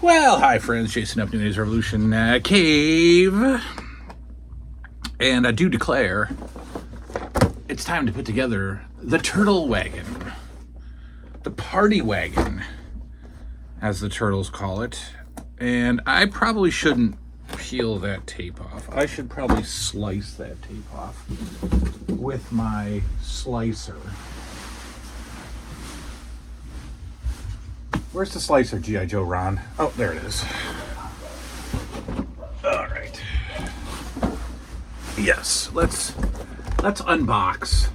Well, hi friends, Jason up New Days Revolution Cave. And I do declare it's time to put together the turtle wagon. The party wagon, as the turtles call it. And I probably shouldn't peel that tape off. I should probably slice that tape off with my slicer. Where's the slicer, G.I. Joe Ron? Oh, there it is. All right. Yes, let's unbox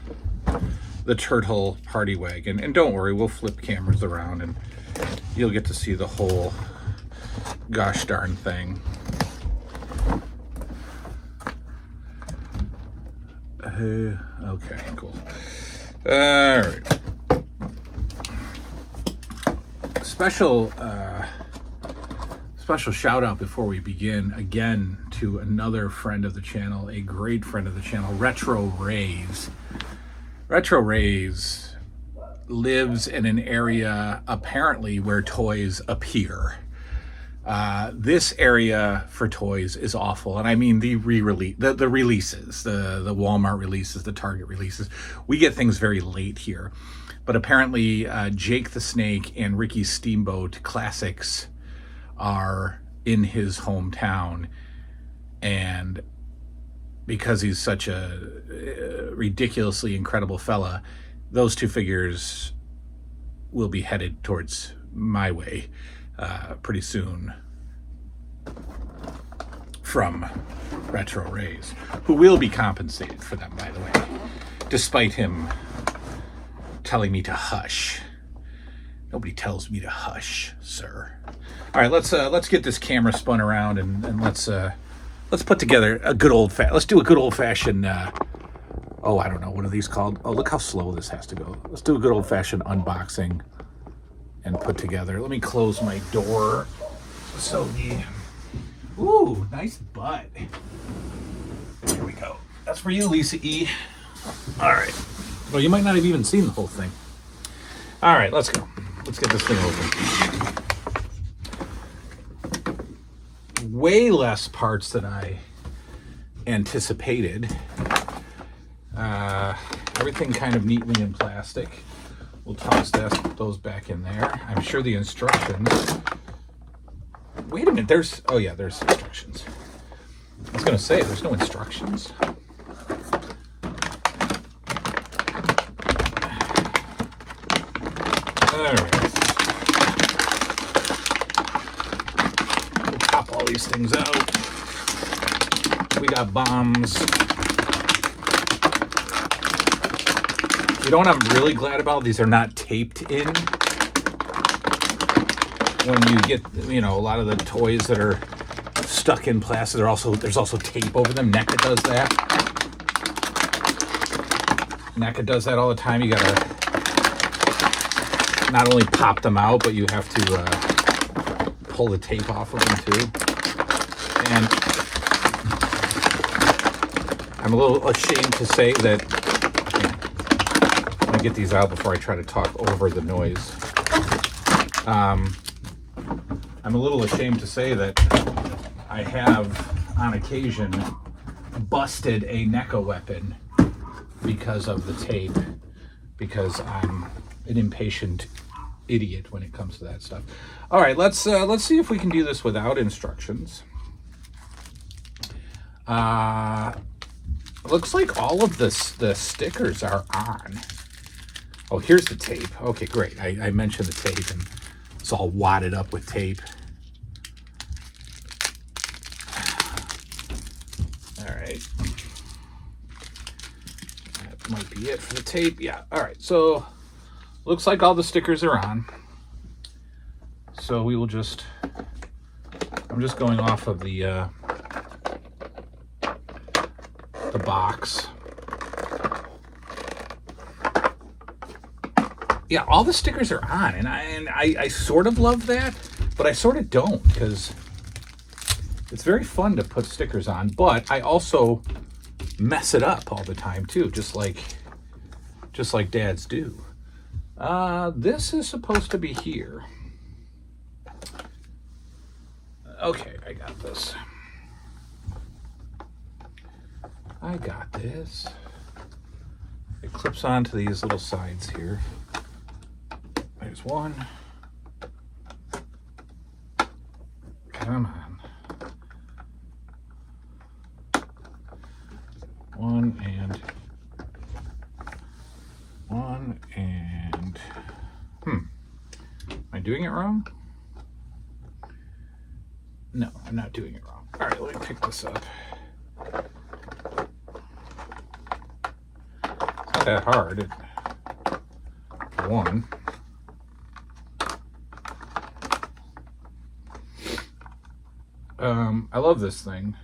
the turtle party wagon. And don't worry, we'll flip cameras around and you'll get to see the whole gosh darn thing. Okay, cool. All right. Special shout out before we begin again to another friend of the channel, a great friend of the channel, Retro Rays. Retro Rays lives in an area apparently where toys appear. This area for toys is awful, and I mean the releases, the Walmart releases, the Target releases. We get things very late here. But apparently Jake the Snake and Ricky Steamboat classics are in his hometown. And because he's such a ridiculously incredible fella, those two figures will be headed towards my way pretty soon from Retro Rays, who will be compensated for them, by the way, despite him telling me to hush. Nobody tells me to hush, sir. All right, let's get this camera spun around and let's put together a good let's do a good old fashioned oh, I don't know, what are these called? Oh, look how slow this has to go. Let's do a good old fashioned unboxing and put together. Let me close my door so ooh, nice butt. Here we go. That's for you, Lisa E. All right. Well, you might not have even seen the whole thing. All right, let's go. Let's get this thing open. Way less parts than I anticipated. Everything kind of neatly in plastic. We'll toss those back in there. I'm sure the instructions... Wait a minute, there's instructions. I was going to say, there's no instructions. Alright. We'll pop all these things out. We got bombs. You know what I'm really glad about? These are not taped in. When you get, a lot of the toys that are stuck in plastic, there's also tape over them. NECA does that. NECA does that all the time. You gotta not only pop them out, but you have to pull the tape off of them too. And I'm a little ashamed to say that, I'm gonna get these out before I try to talk over the noise. I'm a little ashamed to say that I have, on occasion, busted a NECA weapon because of the tape, because I'm an impatient idiot when it comes to that stuff. All right, let's see if we can do this without instructions. Looks like all of the stickers are on. Oh, here's the tape. Okay, great. I mentioned the tape, and it's all wadded up with tape. All right. That might be it for the tape. Yeah, all right. So looks like all the stickers are on. So we will I'm just going off of the box. Yeah, all the stickers are on, and I sort of love that, but I sort of don't, because it's very fun to put stickers on, but I also mess it up all the time too, just like dads do. This is supposed to be here. Okay, I got this. I got this. It clips onto these little sides here. There's one. Come on. One and am I doing it wrong? No, I'm not doing it wrong. All right, let me pick this up. It's not that hard. One. I love this thing.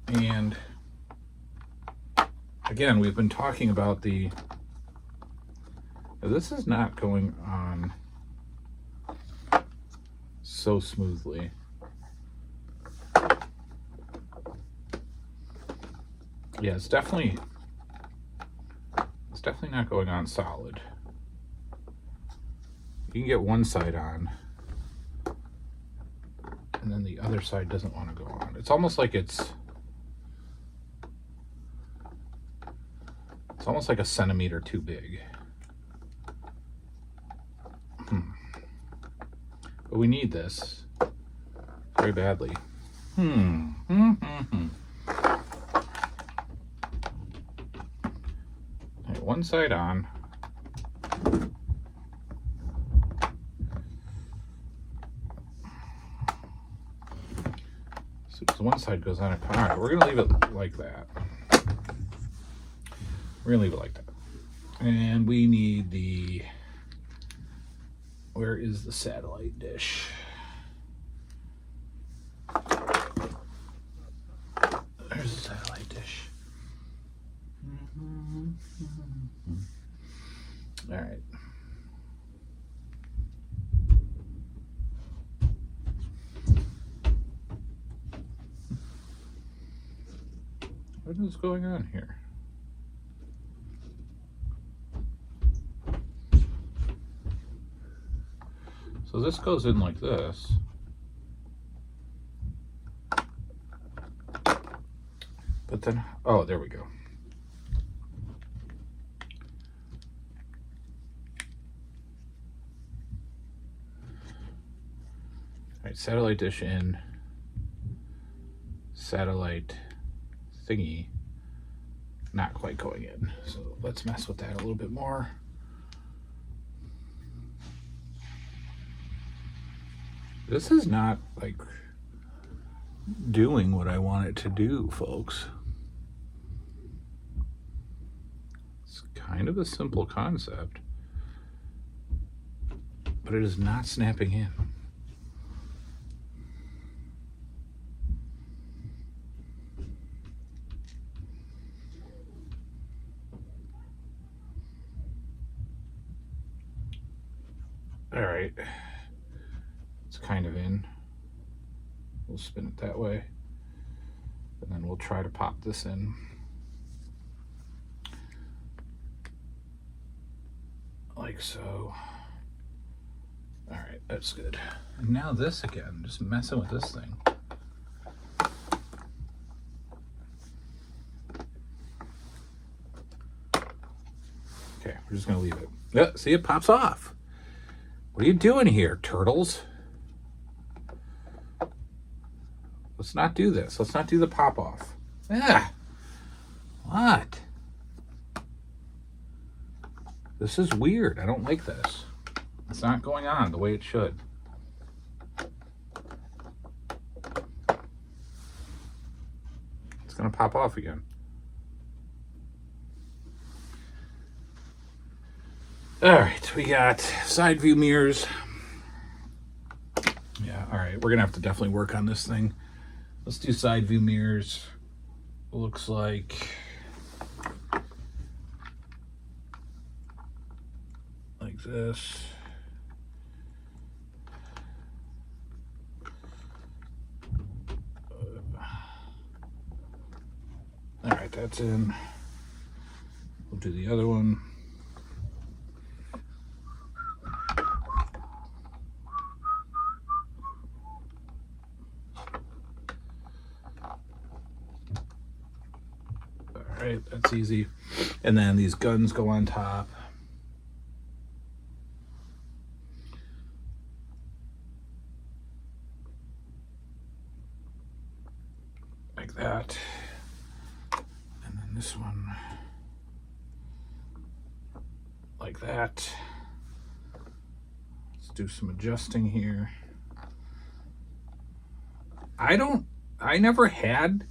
And again, we've been talking about this is not going on so smoothly. Yeah, it's definitely not going on solid. You can get one side on, and then the other side doesn't want to go on. It's almost like it's almost like a centimeter too big. But we need this very badly. Okay, one side on. So one side goes on. All right, we're gonna leave it like that. We're gonna leave it like that. And we need where is the satellite dish? There's the satellite dish. All right. What is going on here? So this goes in like this. But then, oh, there we go. All right, satellite dish in, satellite thingy not quite going in. So let's mess with that a little bit more. This is not like doing what I want it to do, folks. It's kind of a simple concept, but it is not snapping in. All right, it's kind of in. We'll spin it that way, and then we'll try to pop this in. Like so. All right, that's good. And now this again, just messing with this thing. Okay, we're just gonna leave it. Yeah, see, it pops off. What are you doing here, turtles? Let's not do this. Let's not do the pop off. Yeah. What? This is weird. I don't like this. It's not going on the way it should. It's going to pop off again. All right, we got side view mirrors. Yeah, all right, we're going to have to definitely work on this thing. Let's do side view mirrors. Looks like this. All right, that's in. We'll do the other one. right? That's easy. And then these guns go on top. Like that. And then this one like that. Let's do some adjusting here. I never had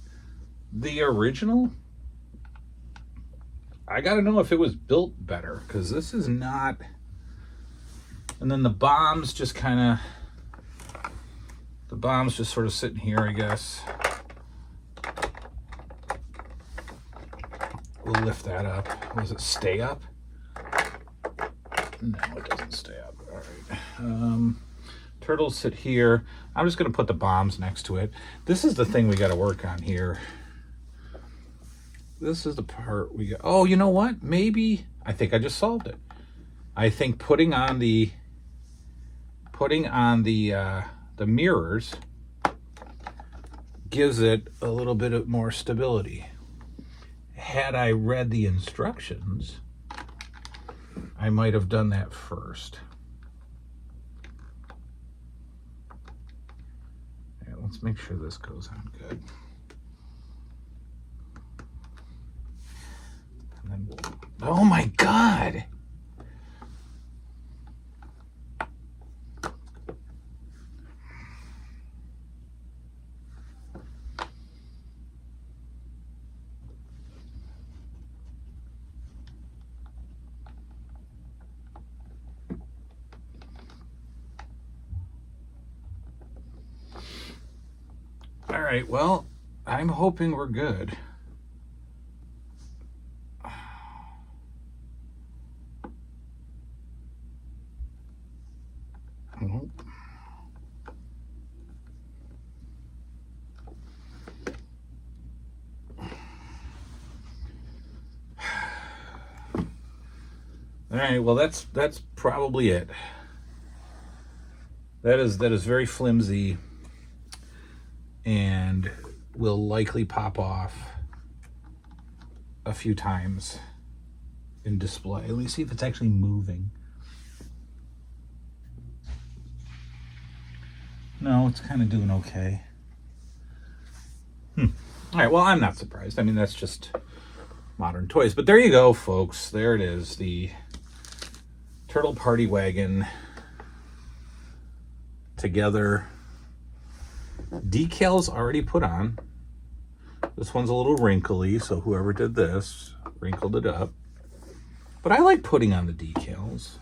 the original. I gotta know if it was built better, because this is not. And then the bombs just kind of, the bombs just sort of sitting here, I guess. We'll lift that up. Does it stay up? No, it doesn't stay up. All right. Turtles sit here. I'm just going to put the bombs next to it. This is the thing we got to work on here. This is the part we got. Oh, you know what? Maybe I think I just solved it. I think putting on the mirrors gives it a little bit of more stability. Had I read the instructions, I might have done that first. Okay, let's make sure this goes on good. And then oh my God! All right, well, I'm hoping we're good. Nope. All right, well, that's probably it. That is very flimsy and will likely pop off a few times in display. Let me see if it's actually moving. No, it's kind of doing okay. All right, well, I'm not surprised. I mean, that's just modern toys. But there you go, folks. There it is, the Turtle Party Wagon together. Decals already put on. This one's a little wrinkly, so whoever did this wrinkled it up. But I like putting on the decals.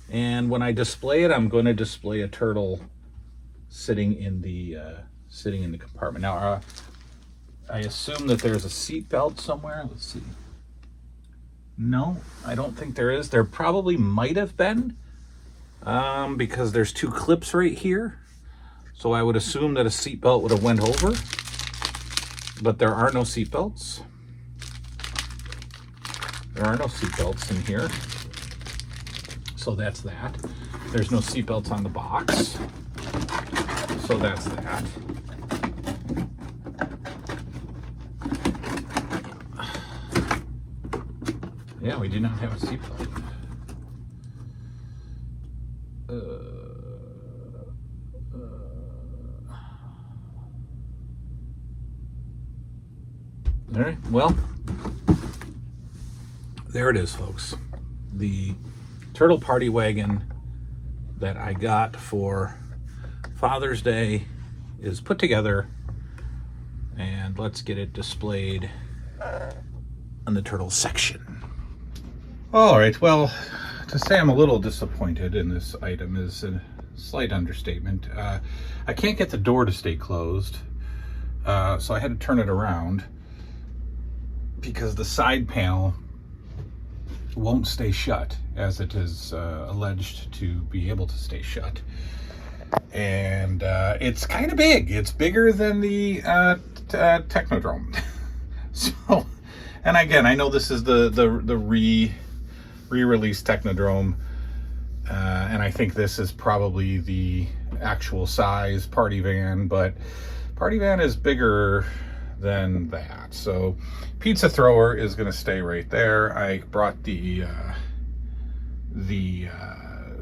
And when I display it, I'm going to display a turtle sitting in the compartment. Now, I assume that there's a seat belt somewhere. Let's see. No, I don't think there is. There probably might have been, because there's two clips right here. So I would assume that a seat belt would have went over, but there are no seat belts. There are no seat belts in here. So that's that. There's no seat belts on the box. So that's that. Yeah, we do not have a seat belt. All right, well, there it is, folks. The Turtle Party Wagon that I got for Father's Day is put together, and let's get it displayed on the turtle section. All right, well, to say I'm a little disappointed in this item is a slight understatement. I can't get the door to stay closed, so I had to turn it around because the side panel won't stay shut, as it is alleged to be able to stay shut. And it's kind of big. It's bigger than the Technodrome. So, and again, I know this is the re-release Technodrome, and I think this is probably the actual size party van, but party van is bigger than that. So pizza thrower is going to stay right there. I brought the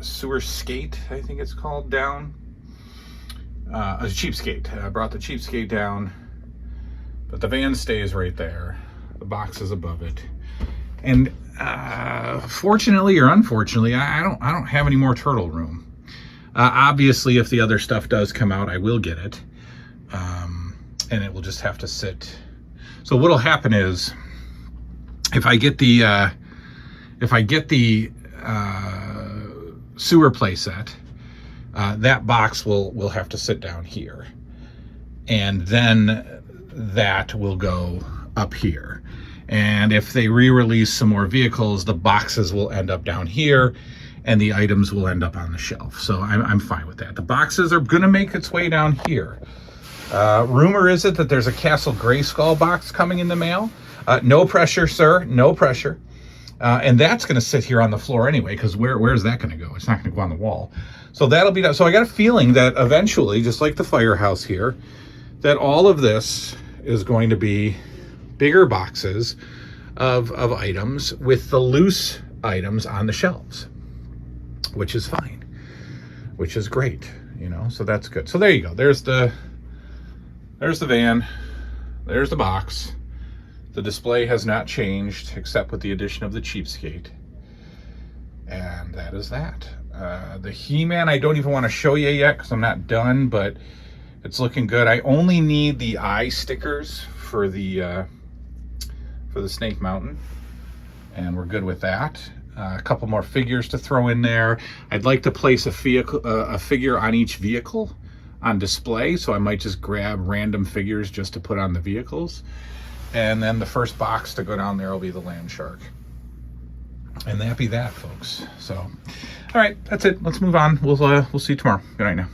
sewer skate, I think it's called, down. A cheapskate. I brought the cheapskate down, but the van stays right there. The box is above it. And fortunately or unfortunately, I don't have any more turtle room. Obviously, if the other stuff does come out, I will get it, and it will just have to sit. So what'll happen is, if I get the sewer playset, that box will have to sit down here, and then that will go up here. And if they re-release some more vehicles, the boxes will end up down here and the items will end up on the shelf. So I'm fine with that. The boxes are gonna make its way down here. Rumor is it that there's a Castle Grayskull box coming in the mail. No pressure, sir, no pressure. And that's gonna sit here on the floor anyway, because where's that gonna go? It's not gonna go on the wall. So that'll be done. So I got a feeling that eventually, just like the firehouse here, that all of this is going to be bigger boxes of items with the loose items on the shelves, which is fine, which is great, you know, so that's good. So there you go. There's the van, there's the box. The display has not changed except with the addition of the cheapskate. And that is that. The He-Man, I don't even want to show you yet because I'm not done, but it's looking good. I only need the eye stickers for the Snake Mountain, and we're good with that. A couple more figures to throw in there. I'd like to place a figure on each vehicle on display, so I might just grab random figures just to put on the vehicles. And then the first box to go down there will be the land shark. And that be that, folks. So, all right, that's it. Let's move on. We'll see you tomorrow. Good night now.